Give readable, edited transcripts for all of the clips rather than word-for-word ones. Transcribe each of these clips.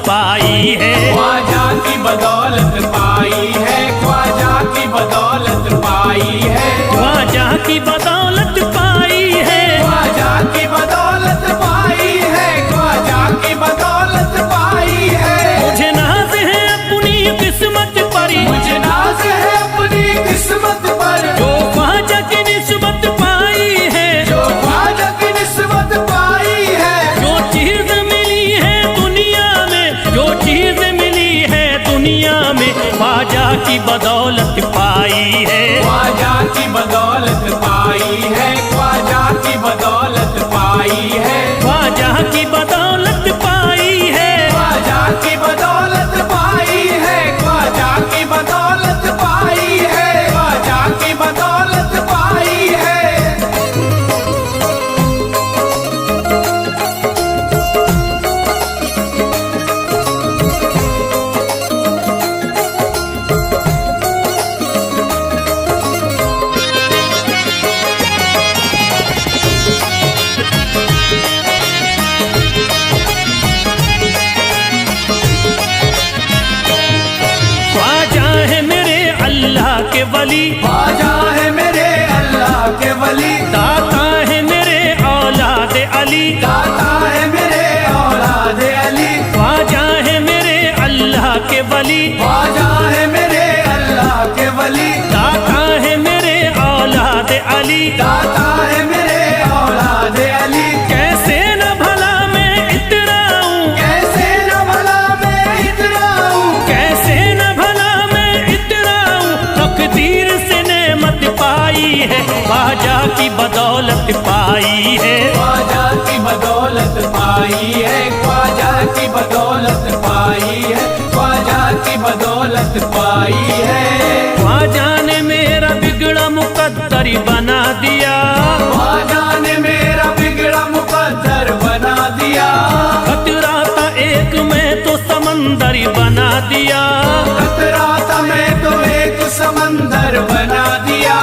पाई है। ख्वाजा की बदौलत पाई है, ख्वाजा की बदौलत पाई है, ख्वाजा की बदौलत पाई है, ख्वाजा की बदौलत पाई है, ख्वाजा की बदौलत पाई है। मुझे नाज है अपनी किस्मत पर, मुझे नाज है अपनी किस्मत पर, जो ख्वाजा की निस्बत पाई है, जो ख्वाजा की निस्बत पाई है। जो चीज मिली है दुनिया में, जो चीज मिली है दुनिया में, ख्वाजा की बदौलत पाई है। ख्वाजा की बदौलत पाई है, ख्वाजा की बदौलत पाई है, ख्वाजा की बदौलत पाई है, ख्वाजा की बदौलत पाई है, ख्वाजा की बदौलत पाई है, ख्वाजा की बदौलत पाई है। ख्वाजा है मेरे अल्लाह के वली, ख्वाजा है मेरे अल्लाह के वली, दाता है मेरे औलाद अली, दाता है मेरे औलाद अली, ख्वाजा है मेरे अल्लाह के वली, ख्वाजा है मेरे अल्लाह के वली, दाता है मेरे औलाद अली। दाता है मेरे औलाद अली। कैसे न भला मैं इतराऊं, कैसे न भला मैं इतराऊं, कैसे न भला मैं इतराऊं, तकदीर से नेमत पाई है, ख्वाजा की बदौलत पाई है। ख्वाजा की बदौलत पाई है, ख्वाजा की बदौलत पाई है, ख्वाजा की बदौलत पाई है। ख्वाजा ने मेरा बिगड़ा मुकद्दर बना दिया, ख्वाजा ने मेरा बिगड़ा मुकद्दर बना दिया, खतरा था एक में तो समंदर बना दिया, खतरा था मैं तो एक समंदर बना दिया।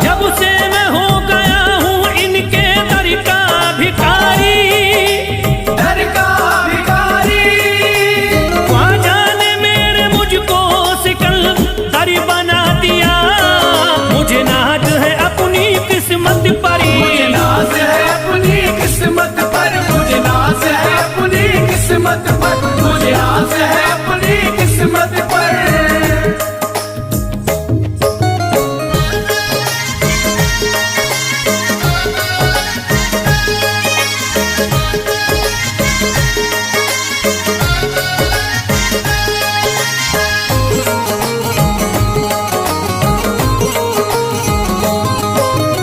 जब से मैं हो गया हूँ इनके दर का भिखारी, दर का भिखारी, ख्वाजा ने मेरे मुझको सिकंदर बना दिया। मुझे नाज है अपनी किस्मत पर, मुझे नाज है अपनी किस्मत पर, मुझे नाज है अपनी किस्मत पर, मुझे नाज है अपनी किस्मत पर।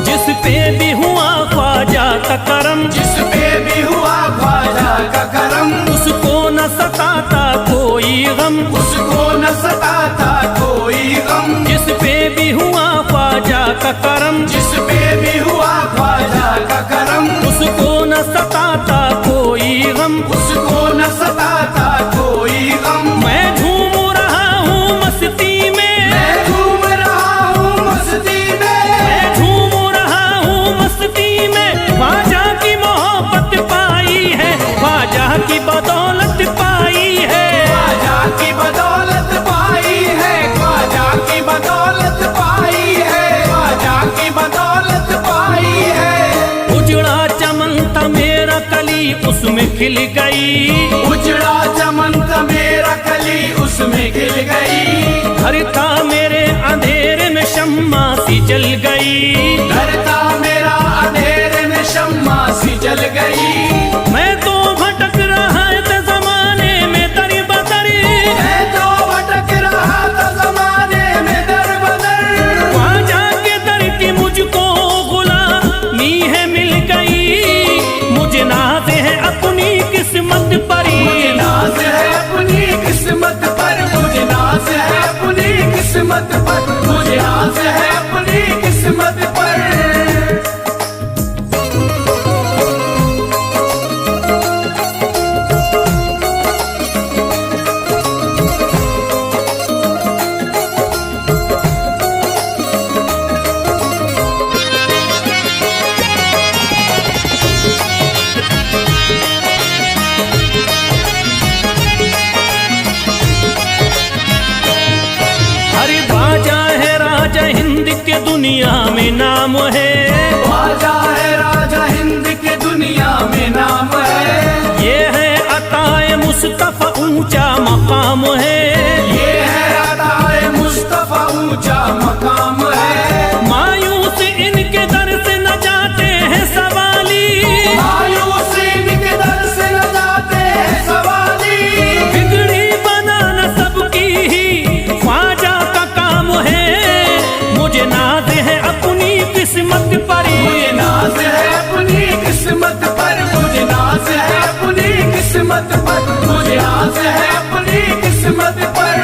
जिस पे भी हुआ ख्वाजा का करम, जिस पे भी हुआ ख्वाजा का करम, उसको न सताता कोई गम, उसको न सताता कोई गम। जिस पे भी हुआ ख्वाजा का करम, जिस पे भी हुआ ख्वाजा का करम, उसको न सताता कोई गम। उसको न सताता कोई गम। मैं झूम रहा हूँ मस्ती में, मैं झूम रहा हूँ मस्ती में, मैं झूम रहा हूँ मस्ती में, ख्वाजा की मोहब्बत पाई है, ख्वाजा की बदौलत पाई है। ख्वाजा की बदौलत पाई है, ख्वाजा की बदौलत पाई है, ख्वाजा की बदौलत पाई है। उजड़ा चमन था मेरा कली उसमें खिल गई, उजड़ा चमन था मेरा कली उसमें खिल गई, घर था मेरे अंधेरे में शम्मा सी जल गई, घर था मेरा अंधेरे में शम्मा सी जल गई। मैं तो भटक रहा था जमाने में दर बदर, मैं तो भटक रहा था जमाने में दर बदर, ख्वाजा के दर की मुझको गुलामी है मिल गई। मुझे नाज है अपनी किस्मत पर, मुझे नाज दुनिया में नाम है, ख्वाजा है राजा हिंद के दुनिया में नाम है। ये है अताए मुस्तफा ऊंचा मकाम है, ये है अताए मुस्तफा ऊंचा मकाम है। मायूस इनके दर से न जाते हैं सवाली, मायूस इनके दर से न जाते हैं सवाली। बिगड़ी बनाना सबकी ही ख्वाजा का काम है। मुझे नाज है अपनी किस्मत पर, मुझे नाज है अपनी किस्मत पर, मुझे नाज है अपनी किस्मत पर, मुझे नाज है अपनी किस्मत पर।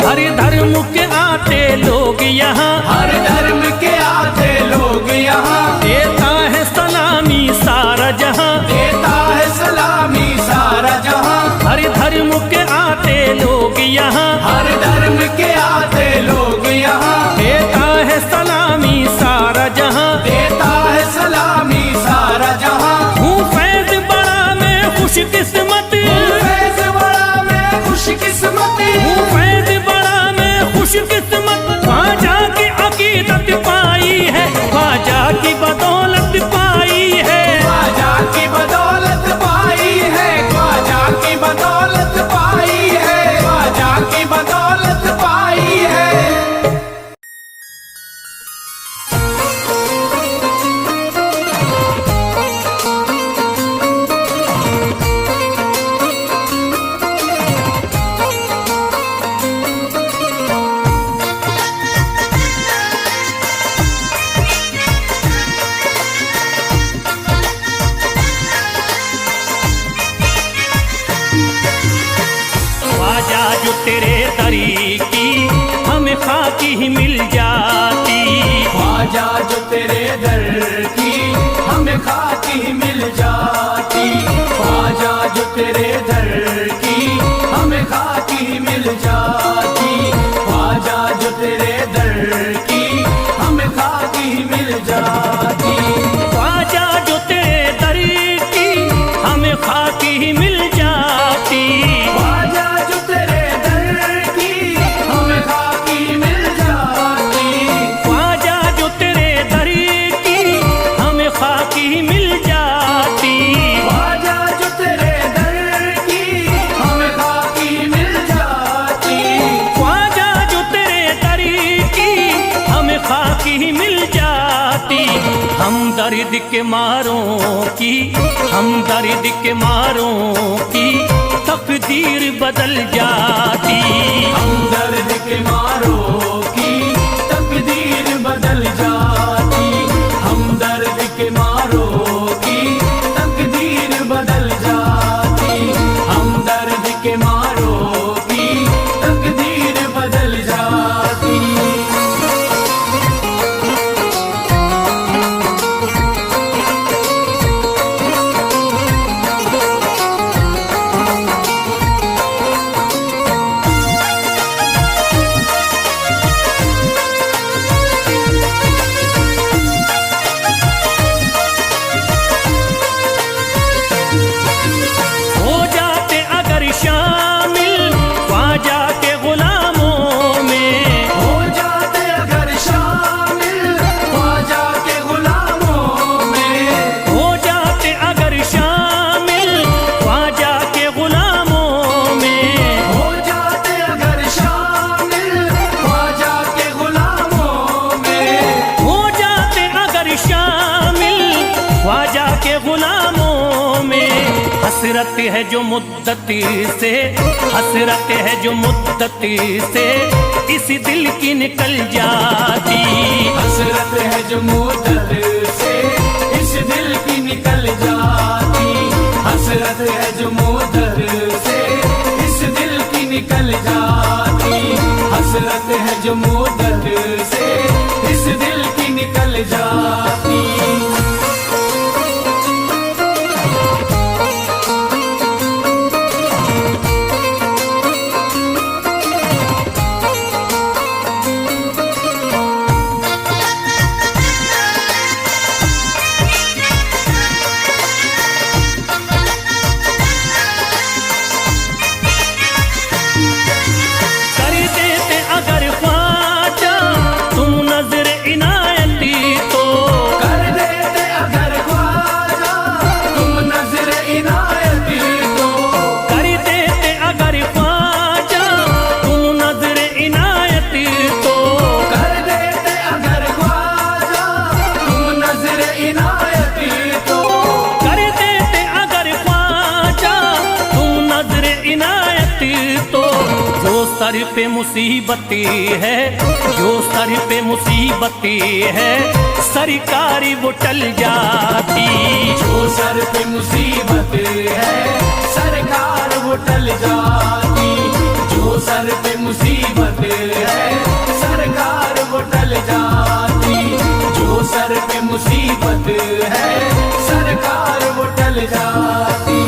हर धर्म के आते लोग यहाँ, हर धर्म के आते लोग यहाँ, देता है सलामी सारा जहाँ, देता है सलामी सारा जहाँ। हर धर्म के आते लोग यहाँ, हर धर्म के आते लोग यहाँ, देता है सलामी सारा जहाँ, देता है सलामी सारा जहाँ। हूँ फैज बड़ा मैं खुशकिस्मत, फैज बड़ा मैं खुशकिस्मत, हूँ फैज बड़ा मैं खुशकिस्मत। ख्वाजा की अकीदत पाई है, ख्वाजा की बदौलत पाई है, ख्वाजा की बदौलत पाई है, ख्वाजा की बदौलत पाई है, ख्वाजा की बदौलत पाई है। ख्वाजा जो तेरे दरी की हमें खाकी ही मिल जाती, ख्वाजा जो तेरे दर की हमें खाकी मिल जाती, ख्वाजा जो तेरे दर की हमें खाकी मिल जाती, ख्वाजा जो तेरे दर की हमें खाकी मिल जाती। ख्वाजा जो तेरे दरी की हमें खाकी ही मिल जाती, ख्वाजा जो तेरे दर की हमें खाकी मिल जाती, ख्वाजा जो तेरे दरी की हमें खाकी ही मिल जाती, ख्वाजा जो तेरे दर की हमें खाकी मिल जाती, ख्वाजा जो तेरे दरी की हमें खाकी ही मिल जाती। हम दर्द के मारों की, हम दर्द के मारों की तकदीर बदल जाती, हम दर्द के मारों की तकदीर बदल जाती, हम दर्द के मारों की तकदीर बदल जाती, हम दर्द के मारों की तकदीर बदल जाती। हो जाते अगर शामिल ख्वाजा के गुलामों में, हो जाते अगर शामिल ख्वाजा के गुलामों में, हो जाते अगर शामिल ख्वाजा के गुलामों में, हो जाते अगर शामिल ख्वाजा के गुलामों में, हो जाते अगर शामिल ख्वाजा के गुलामों में। हसरत है जो मुद्दती से, हसरत है जो मुद्दती से इस दिल की निकल जाती, हसरत है जो मुद्दत से इस दिल की निकल जाती, हसरत है जो मुद्दत से इस दिल की निकल जाती, हसरत है जो मुद्दत से इस दिल की निकल जाती। कर देते अगर ख्वाजा सर पे मुसीबतें है, जो सर पे मुसीबतें है, सरकारी वो टल जाती। जो सर पे मुसीबत है सरकार वो टल जाती। जो सर पे मुसीबत है सरकार वो टल जाती। जो सर पे मुसीबत है सरकार वो टल जाती।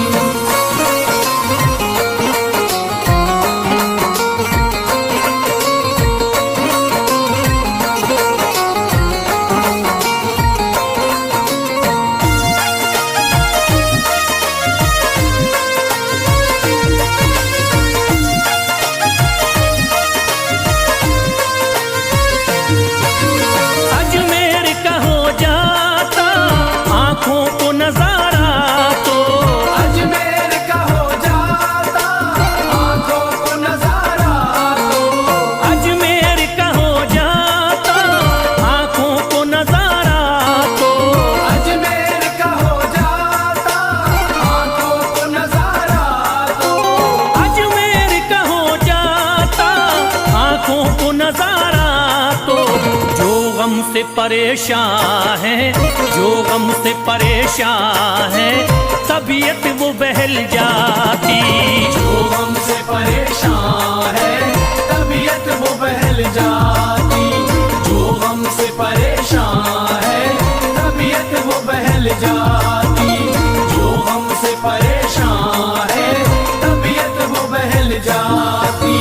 से परेशान है, जो गम से परेशान है, तबीयत वो बहल जाती। जो गम से परेशान है तबीयत वो बहल जाती। जो गम से परेशान है तबीयत वो बहल जाती। जो गम से परेशान है तबीयत वो बहल जाती।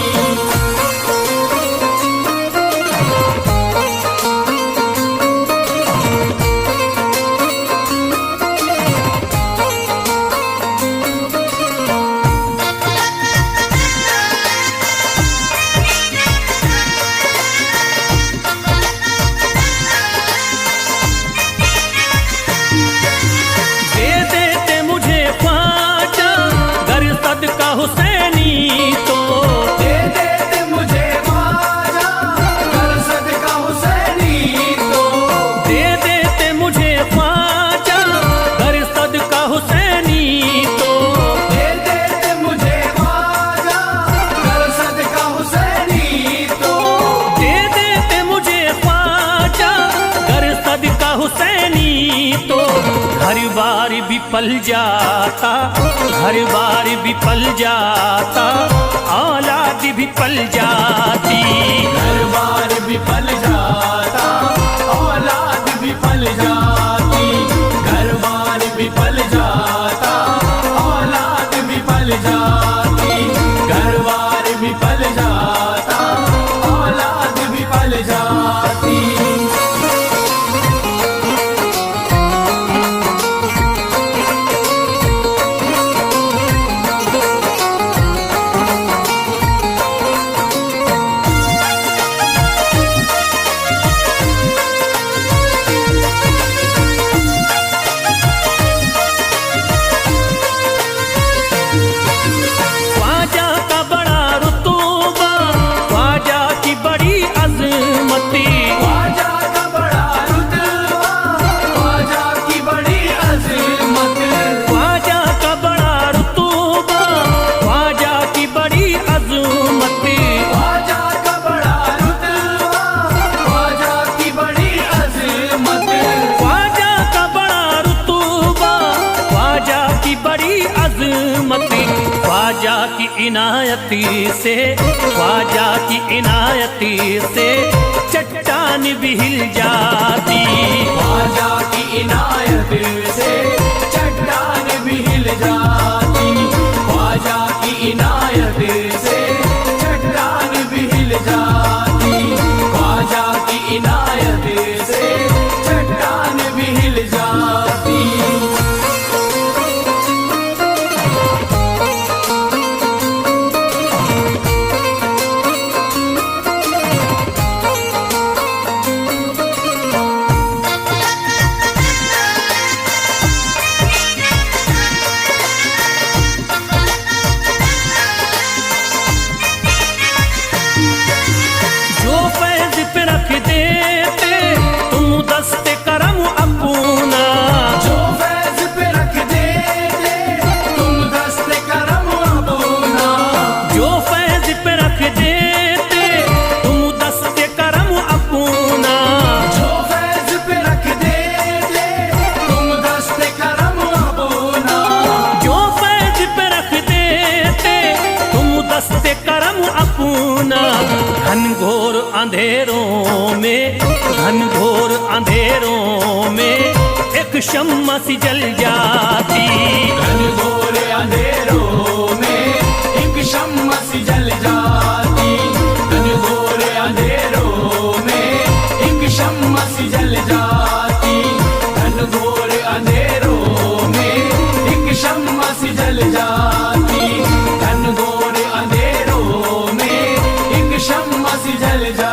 हुसैनी तो दे देते मुझे ख्वाजा कर सदका हुसैनी तो। दे देते मुझे ख्वाजा कर सदका हुसैनी तो। दे देते मुझे ख्वाजा कर सदका हुसैनी तो। दे देते मुझे ख्वाजा कर सदका हुसैनी तो। घर बार भी पल जाता, घर बार भी पल जाता, औलाद भी पल जाती। घर बार भी पल जाता औलाद भी पल जाती। घर बार भी पल जाता औलाद भी पल जाती। घर बार भी पल जाता औलाद भी पल जाती। ख्वाजा की इनायती से, ख्वाजा की इनायती से चट्टान भी हिल जाती। ख्वाजा की इनायत से चट्टान भी हिल जाती। ख्वाजा की इनायत से चट्टान भी हिल जाती। ख्वाजा की इनायत से चट्टान भी हिल जाती। अंधेरों में, घनघोर अंधेरों में एक शम्मा सी जल जाती। घनघोर अंधेरों में एक शम्मा सी जल जाती। घनघोर अंधेरों में एक शम्मा सी जल जाती। घनघोर अंधेरों में एक शम्मा सी जल जाती। घनघोर अंधेरों में एक शम्मा सी जल जाती।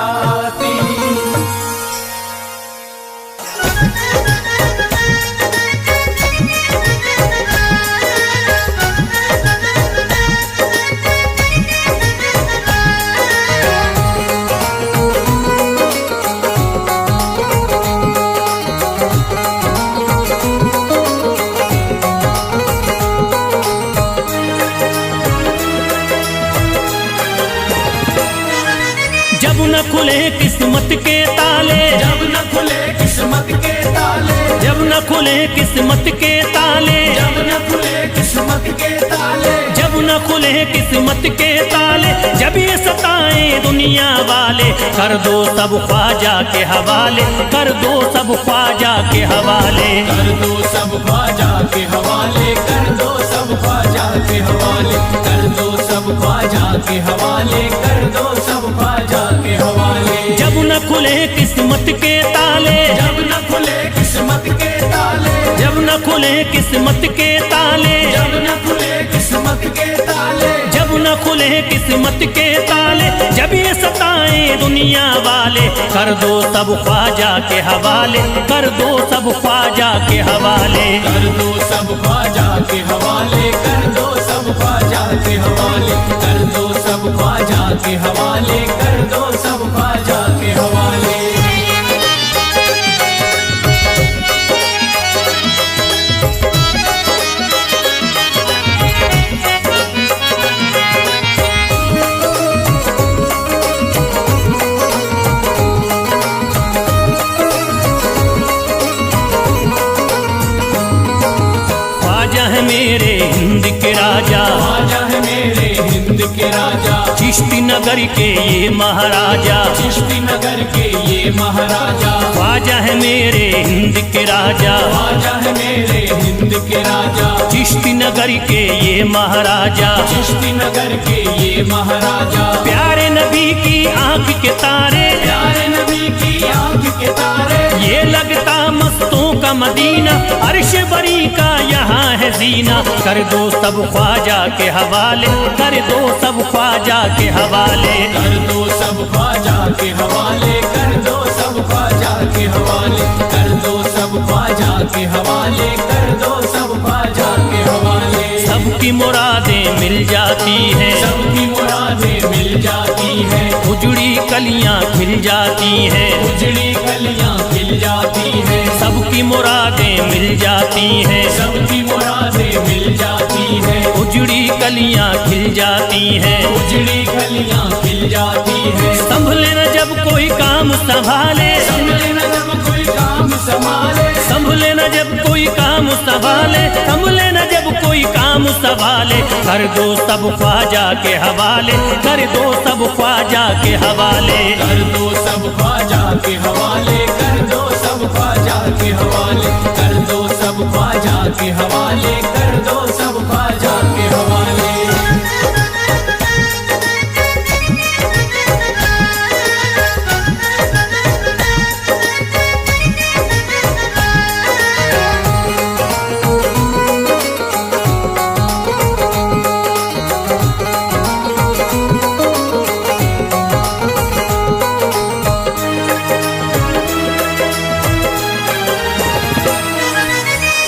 जब न खुले किस्मत के ताले, जब न खुले किस्मत के ताले, जब न खुले किस्मत के ताले, जब न खुले किस्मत के ताले, जब न खुले किस्मत के ताले, जब ये सताए दुनिया वाले, कर दो सब ख्वाजा के हवाले, कर दो सब ख्वाजा के हवाले। कर दो सब ख्वाजा के हवाले, कर दो सब ख्वाजा के हवाले, कर दो सब ख्वाजा के हवाले, कर दो सब ख्वाजा के हवाले। जब न खुले किस्मत के ताले, जब न खुले किस्मत के ताले, जब न खुले किस्मत के ताले, जब न खुले किस्मत के ताले, जब न खुले किस्मत के ताले, जब ये सताए दुनिया वाले, कर दो सब ख्वाजा के हवाले, कर दो सब ख्वाजा के हवाले। कर दो सब ख्वाजा के हवाले, कर दो सब ख्वाजा के हवाले, कर दो सब ख्वाजा के हवाले, कर दो सब ख्वाजा के हवाले। ख्वाजा है मेरे हिंद के राजा, ख्वाजा है मेरे हिंद के राजा, चिश्ती नगर के ये महाराजा, चिश्ती नगर के ये महाराजा। ख्वाजा है मेरे हिंद के राजा, ख्वाजा है मेरे हिंद के राजा, चिश्ती नगर के ये महाराजा। चिश्ती नगर के ये महाराजा। प्यारे नबी की आंख के तारे, प्यारे नबी की आंख के तारे, ये लगता मस्तों का मदीना, अर्श बरी का यहाँ है जीना। कर दो सब ख्वाजा के हवाले, कर दो सब ख्वाजा के हवाले। कर दो सब ख्वाजा के हवाले, कर दो सब ख्वाजा के हवाले, कर दो सब ख्वाजा के हवाले, कर दो सब ख्वाजा के हवाले। सबकी मुरादें मिल जाती हैं, सबकी मुरादें मिल जाती हैं, उजड़ी कलियां खिल जाती हैं, उजड़ी कलियां खिल जाती हैं। सबकी मुरादें मिल जाती हैं, सबकी मुरादें मिल जाती हैं, उजड़ी कलियां खिल जाती हैं। उजड़ी कलियां खिल जाती हैं। संभले न जब कोई काम संभाले, संभले न जब कोई काम संभाले, संभले न जब कोई काम संभाले, संभले न जब कोई काम संभाले। कर दो सब ख्वाजा के हवाले, कर दो सब ख्वाजा के हवाले। कर दो सब ख्वाजा के हवाले, कर दो सब ख्वाजा के हवाले, कर दो सब ख्वाजा के हवाले, कर दो सब ख्वाजा के हवाले।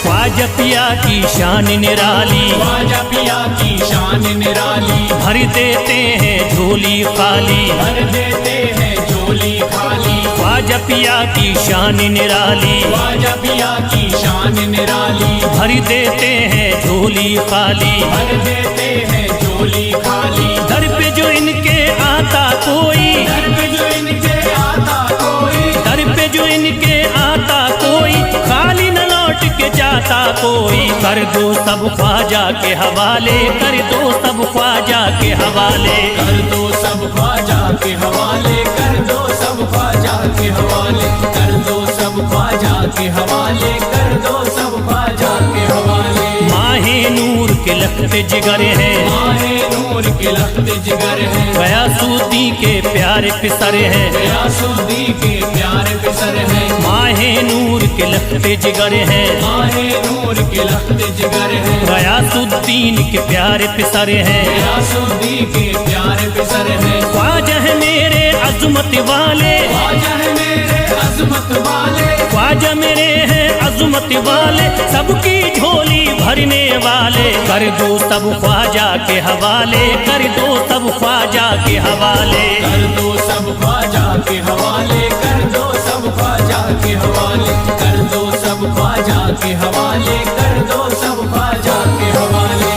ख्वाजा पिया की शान निराली, ख्वाजा पिया की शान निराली, भर देते हैं झोली खाली, भर देते हैं झोली खाली। ख्वाजा पिया की शान निराली, ख्वाजा पिया की शान निराली, भर देते हैं झोली खाली, भर देते हैं झोली खाली। दर पे जो इनके आता कोई, दर पे जो इनके आता कोई, दर पे जो इनके आता कोई, खाली न लौट के जाता कोई, कर दो सब ख्वाजा के हवाले, कर दो सब ख्वाजा के हवाले। कर दो सब ख्वाजा के हवाले, कर दो सब ख्वाजा के हवाले, कर दो सब ख्वाजा के हवाले, कर दो सब ख्वाजा के हवाले। माहे नूर के लखते जिगर है, माहे नूर के लखते जिगर है, गयासुद्दीन के प्यारे पिसर है, गयासुद्दीन के प्यारे पिसर है। माहे नूर के लखते जिगर है, माहे नूर के लखते जिगर है, गयासुद्दीन के प्यारे पिसर है, गयासुद्दीन के प्यारे पिसर है। ख्वाजा है मेरे अज़मत वाले, ख्वाजा है मेरे अज़मत वाले, ख्वाजा मेरे हैं अज़मत वाले, सबकी झोली भरने वाले। कर दो सब ख्वाजा के हवाले, कर दो सब ख्वाजा के हवाले। कर दो सब ख्वाजा के हवाले, कर दो सब ख्वाजा के हवाले, कर दो सब ख्वाजा के हवाले, कर दो सब ख्वाजा के हवाले।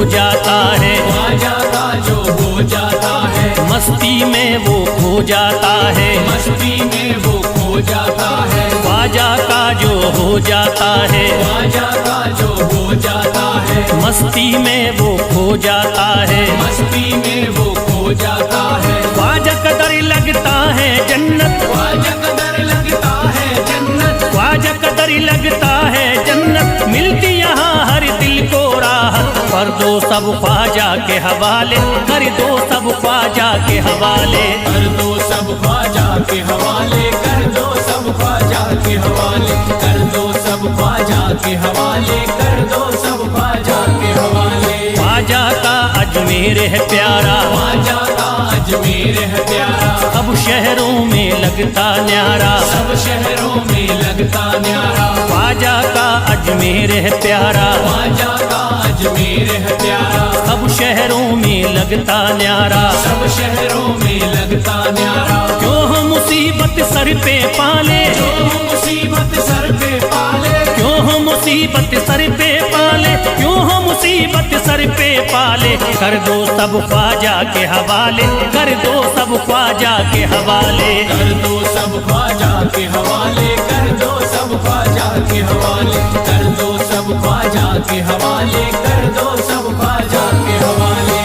जाता है ख्वाजा का जो हो जाता है, मस्ती में वो खो जाता है, मस्ती में वो खो जाता है। ख्वाजा का जो हो जाता है, ख्वाजा का जो हो जाता है, मस्ती में वो खो जाता है, मस्ती में वो खो जाता है। ख्वाजा कदर लगता है जन्नत, ख्वाजा कदर लगता है जन्नत, ख्वाजा कदर लगता है जन्नत, मिलती यहाँ हर दिल को राहत। कर दो सब ख्वाजा के हवाले, कर दो सब ख्वाजा के हवाले। कर दो सब ख्वाजा के हवाले, कर दो सब ख्वाजा के हवाले, कर दो सब ख्वाजा के हवाले, कर दो सब ख्वाजा के हवाले। ख्वाजा का अजमेर है प्यारा, ख्वाजा का अजमेर है प्यारा, सब शहरों में लगता न्यारा, सब शहरों में लगता न्यारा। ख्वाजा का अजमेर है प्यारा, ख्वाजा का अजमेर है प्यारा, सब शहरों में लगता न्यारा, सब शहरों में लगता न्यारा। क्यों हम मुसीबत सर पे पाले, जो मुसीबत सर पे पाले, क्यों हम मुसीबत सर पे पाले, क्यों हम मुसीबत सर पे पाले। कर दो सब ख्वाजा के हवाले, कर दो सब ख्वाजा के हवाले। कर दो सब ख्वाजा के हवाले, कर दो सब ख्वाजा के हवाले, कर दो सब ख्वाजा के हवाले, कर दो सब ख्वाजा के हवाले।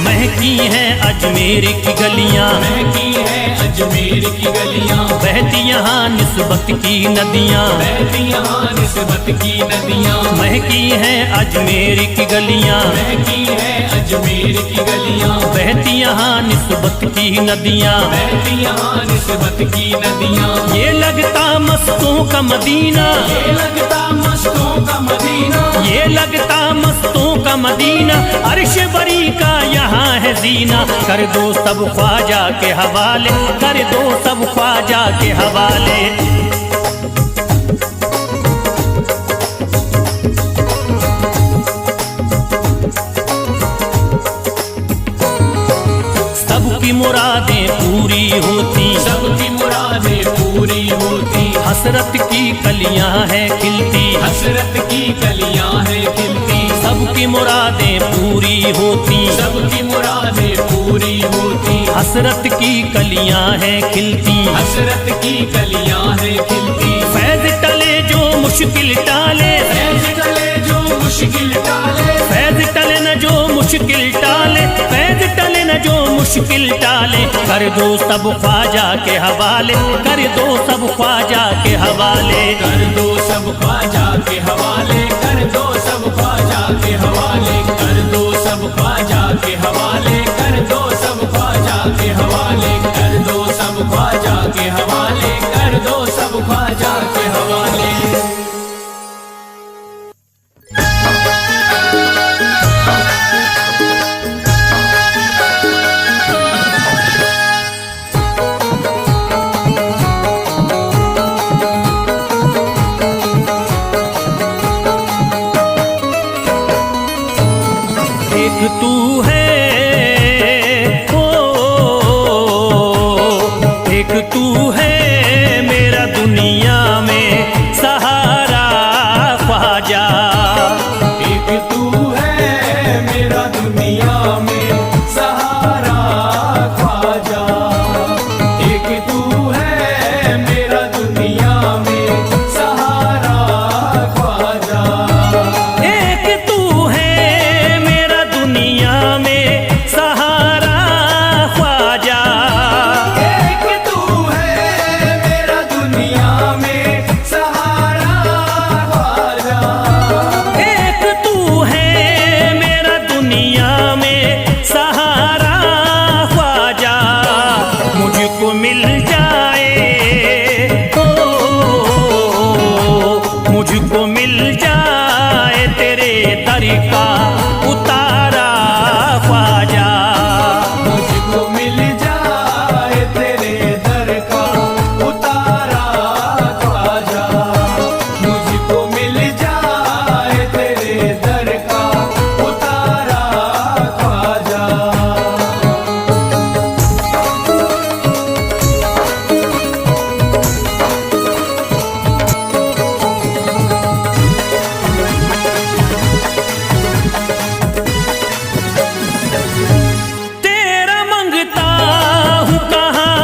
महकी हैं अजमेर की गलियां, महकी है अजमेर की गलियां, बहती यहाँ निस्बत की नदियाँ, बहती यहाँ निस्बत की नदियां। महकी हैं अजमेर की गलियां, महकी है अजमेर की गलियां, बहती यहाँ निस्बत की नदियाँ, बहती यहाँ निस्बत की नदियां। ये लगता मस्तों का मदीना, ये लगता मस्तों का मदीना, ये लगता मस्तों का मदीना, अर्श बरी का यहाँ है जीना। कर दो सब ख्वाजा के हवाले, कर दो सब ख्वाजा के हवाले। सबकी मुरादें पूरी होती, सबकी मुरादें पूरी होती, हसरत की कलियां हैं खिलती, हसरत की कलियां हैं खिलती। सबकी मुरादें पूरी होती, सबकी मुरादें पूरी होती, हसरत की कलियां हैं खिलती, हसरत की कलियां हैं खिलती। फैज टले जो मुश्किल टाले, फैज टले जो मुश्किल टाले, फैज टले न जो मुश्किल टाले, फैज टले न जो मुश्किल टाले। कर दो सब ख्वाजा के हवाले, कर दो सब ख्वाजा के हवाले। कर दो सब ख्वाजा के हवाले, कर दो सब ख्वाजा के हवाले, कर दो सब ख्वाजा के हवाले, कर दो सब ख्वाजा के हवाले, कर दो सब ख्वाजा के हवाले, कर दो सब ख्वाजा के एक तू है, ओ एक तू है मेरा दुनिया में सहारा ख्वाजा। एक तू है मेरा दुनिया में सहारा ख्वाजा। एक तू है मेरा दुनिया में सहारा ख्वाजा। एक तू है मेरा दुनिया में सहारा ख्वाजा। एक तू है मेरा दुनिया में सहारा ख्वाजा। एक तू है मेरा दुनिया में सहारा ख्वाजा। मुझको मिल जाए, ओ मुझको मिल जाए तेरे दर का उतारा ख्वाजा। मुझको मिल जाए तेरे दर का उतारा ख्वाजा। मुझको मिल जाए तेरे दर का उतारा ख्वाजा। तेरा मंगता हूँ कहाँ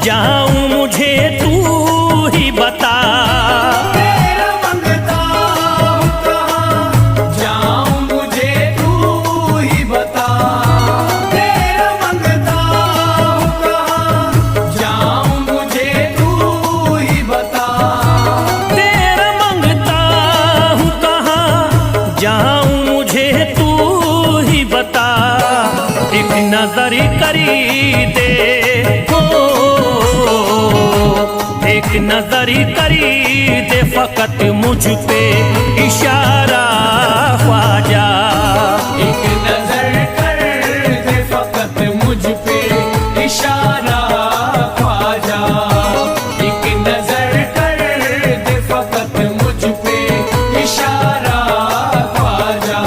जाऊँ मुझे तू ही बता। तेरा मंगता हूँ कहाँ जाऊँ मुझे तू ही बता। तेरा मंगता हूँ कहाँ जाऊँ मुझे तू ही बता। तेरा मंगता हूँ कहाँ जाऊँ मुझे तू ही बता। एक नजर करी दे, हो एक नजर करी दे फकत मुझ पे इशारा ख्वाजा। एक नजर कर दे फकत मुझ पे इशारा ख्वाजा। एक नजर कर दे फकत मुझ पे इशारा ख्वाजा।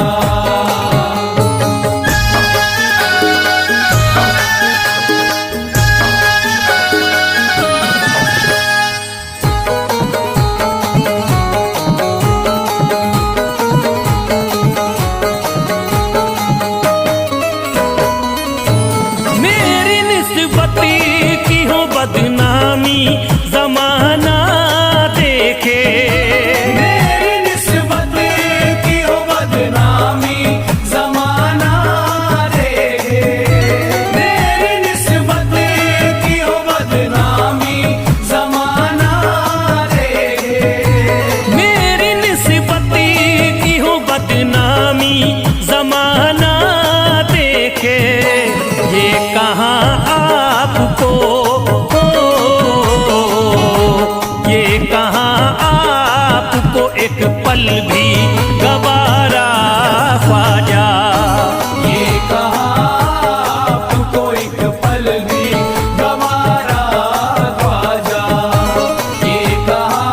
मेरी निस्बती की हो बदनामी जमाना देखे। मेरी निस्बत की हो बदनामी जमाना देखे। मेरी निस्बत की हो बदनामी जमाना देखे। मेरी निस्बती की हो बदनामी जमाना देखे। ये कहाँ आपको, ये कहाँ आपको एक पल भी गवारा ख्वाजा। ये कहाँ आपको एक पल भी गवारा ख्वाजा। ये कहाँ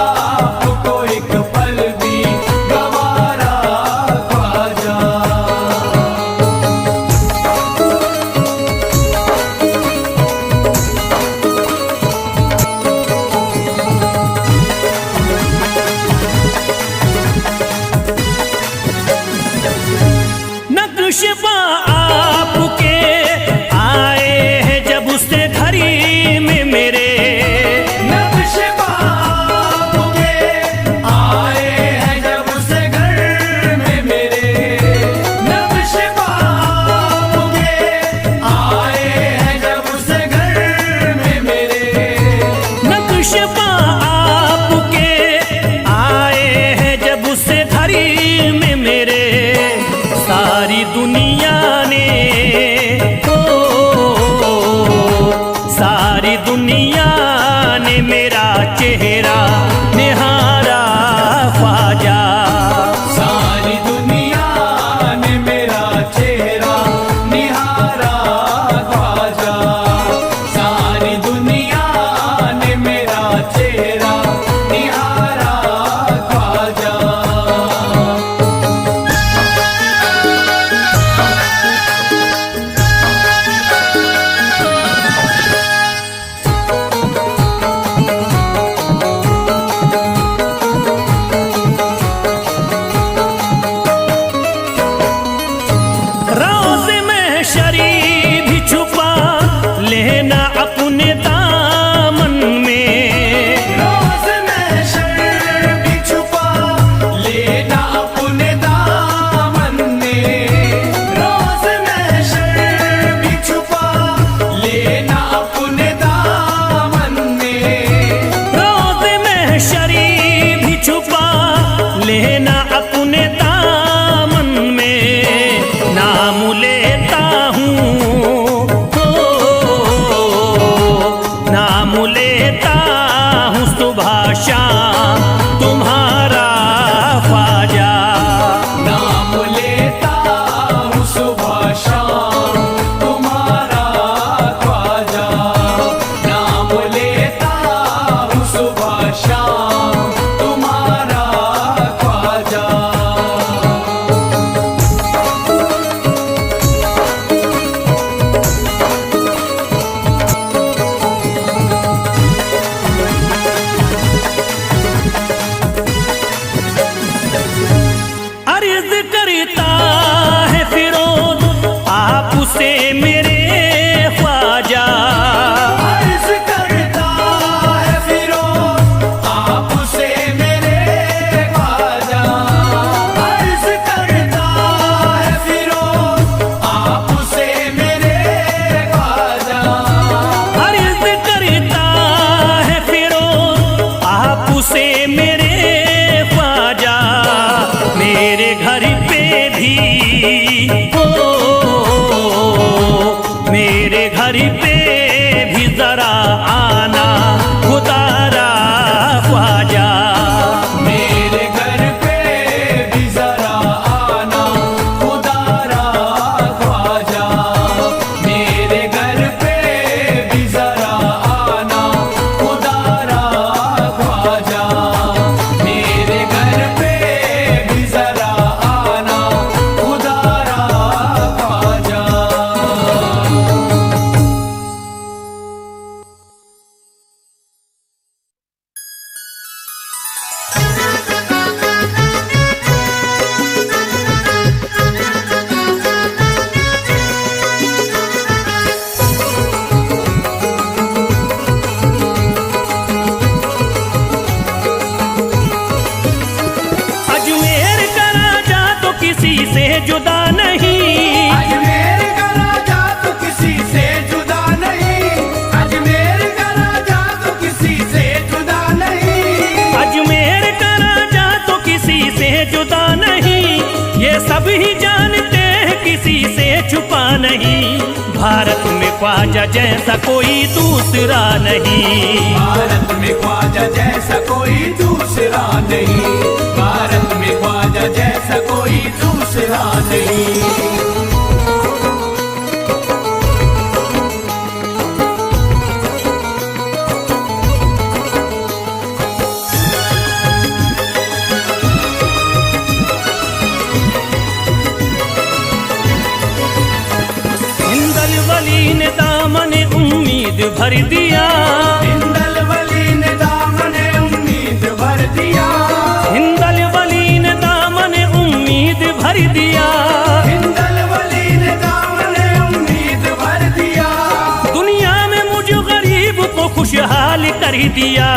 आपको एक पल भी गवारा ख्वाजा। नक्शबा आपके आए हैं जब से घड़ी में मेरे। नक्शबा आपके आए हैं जब से घर में मेरे। नक्शबा आपके आए हैं जब से घर में मेरे। नक्शबा आपके आए हैं जब से घड़ी में मेरे। सारी दुनिया अर्ज करता है फिरोज आपसे मेरे ख्वाजा, अर्ज करता है फिरोज आपसे मेरे ख्वाजा, अर्ज करता है फिरोज आपसे मेरे ख्वाजा, अर्ज करता है फिरोज आपसे मेरे ख्वाजा, मेरे घर पे भी मेरे घर पे भी जरा आना खुदारा ख्वाजा, मेरे घर पे भी जरा आना खुदारा ख्वाजा, मेरे घर पे भी जरा आना खुदारा ख्वाजा, मेरे घर पे भी जरा आना खुदारा ख्वाजा। अजमेर का राजा तो किसी से जुदा नहीं, अजमेर का राजा तो किसी से जुदा नहीं, अजमेर का राजा तो किसी से जुदा नहीं, अजमेर का राजा तो किसी से जुदा नहीं, ये सब ही जानते हैं किसी से छुपा नहीं, भारत में ख्वाजा जैसा कोई दूसरा नहीं, भारत में ख्वाजा जैसा कोई दूसरा नहीं, भारत में ख्वाजा जैसा कोई दूसरा नहीं। हिंदल वली ने दामन उम्मीद भर दिया, हिंदल वली ने दामन उम्मीद भर दिया, हिंदल वली ने दामन उम्मीद भर दिया, हिंदल वली ने दामन उम्मीद भर दिया, दुनिया में मुझ गरीब को खुशहाल कर दिया,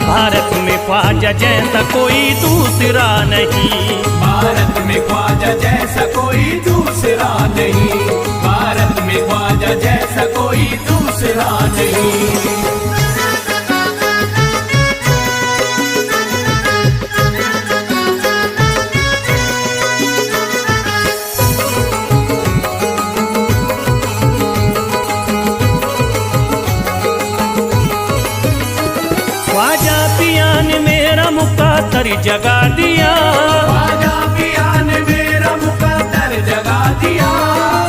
भारत में ख्वाजा जैसा कोई दूसरा नहीं, भारत में ख्वाजा जैसा कोई दूसरा नहीं, भारत में ख्वाजा जैसा कोई दूसरा नहीं। ख्वाजा पिया ने मेरा मुकद्दर जगा दिया, ख्वाजा पिया ने मेरा मुकद्दर जगा दिया,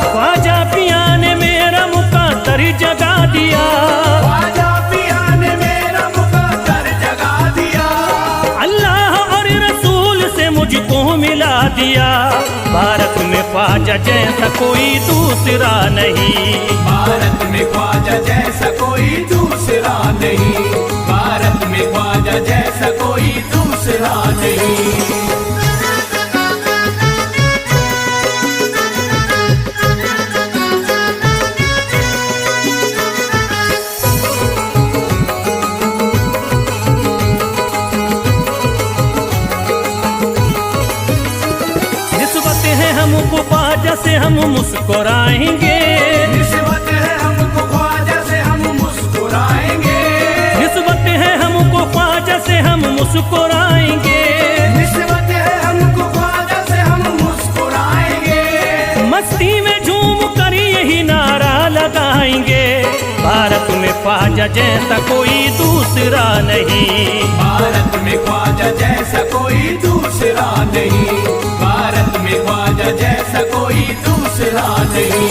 ख्वाजा पिया ने मेरा मुकद्दर जगा दिया, ख्वाजा पिया ने मेरा मुकद्दर जगा दिया, अल्लाह और रसूल से मुझको मिला दिया, भारत में ख्वाजा जैसा कोई दूसरा नहीं, भारत में ख्वाजा जैसा कोई दूसरा नहीं, भारत में ख्वाजा जैसा कोई दूसरा नहीं। निस्बत है हमको ख्वाजा से हम मुस्कुराएंगे, निस्बत है हमको ख्वाजा से हम मुस्कुराएंगे, निस्बत है हमको ख्वाजा से हम मुस्कुराएंगे, निस्बत है हमको ख्वाजा से हम मुस्कुराएंगे, मस्ती में झूम कर यही नारा लगाएंगे, भारत में ख्वाजा जैसा कोई दूसरा नहीं, भारत में ख्वाजा जैसा कोई दूसरा नहीं, भारत में ख्वाजा जैसा कोई दूसरा नहीं।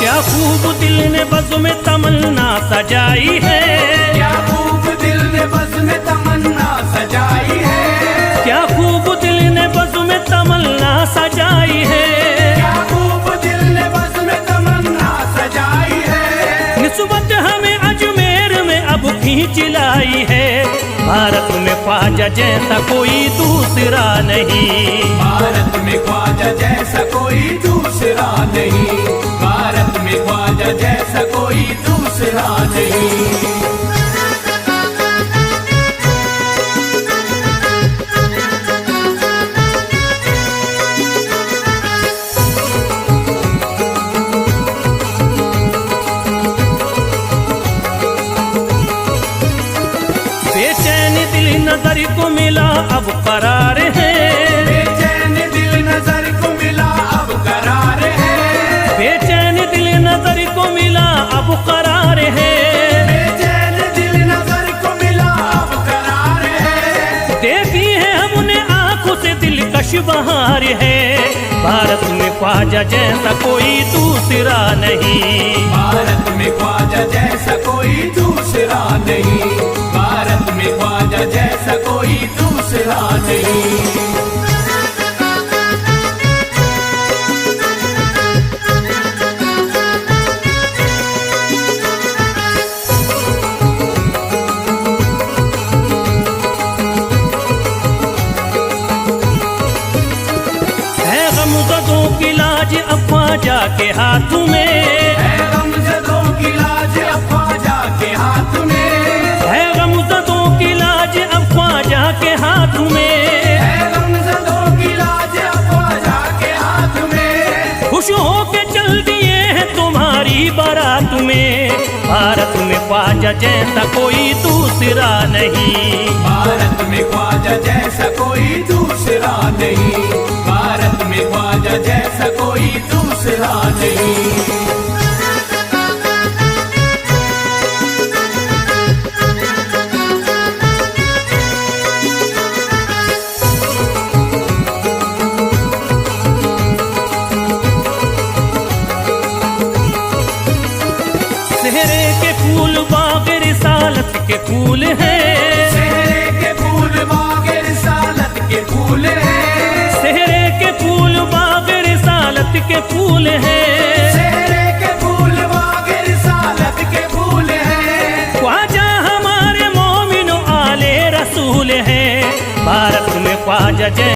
क्या खूब दिल ने बज़्म में तमन्ना सजाई है, क्या खूब दिल ने बज़्म में तमन्ना सजाई है, क्या खूब दिल चिलाई है। भारत में ख्वाजा जैसा कोई दूसरा नहीं, भारत में ख्वाजा जैसा कोई दूसरा नहीं, भारत में ख्वाजा जैसा कोई दूसरा नहीं। बेचैन दिल नजर को मिला अब करार है, बेचैन दिल नजर को मिला अब करार है, बेचैन दिल नजर को मिला अब करार है, बेचैन दिल नजर को मिला अब करार है। देखी है हमने आंखों से दिलकश बहार है। भारत में ख्वाजा जैसा कोई दूसरा नहीं, भारत में ख्वाजा जैसा कोई दूसरा नहीं, भारत में ख्वाजा जैसा कोई दूसरा नहीं। है गमज़दों की लाज अब ख्वाजा के हाथ में, है गमज़दों की लाज अब ख्वाजा के हाथ में, है गमज़दों की लाज अब ख्वाजा के हाथ में, है गमज़दों की लाज अब ख्वाजा के हाथ में। खुश होके चल दिए हैं तुम्हारी बारात में। भारत में ख्वाजा जैसा कोई दूसरा नहीं, भारत में ख्वाजा जैसा कोई दूसरा नहीं, भारत में ख्वाजा जैसा कोई दूसरा नहीं। सेहरे के फूल बाग रिसालत के फूल हैं, सेहरे के फूल बाग रिसालत के फूल हैं, सेहरे के फूल बाग रिसालत के फूल हैं, सेहरे के फूल बाग रिसालत के फूल हैं। ख्वाजा हमारे मोमिनो आले रसूल हैं। भारत में ख्वाजा जैसा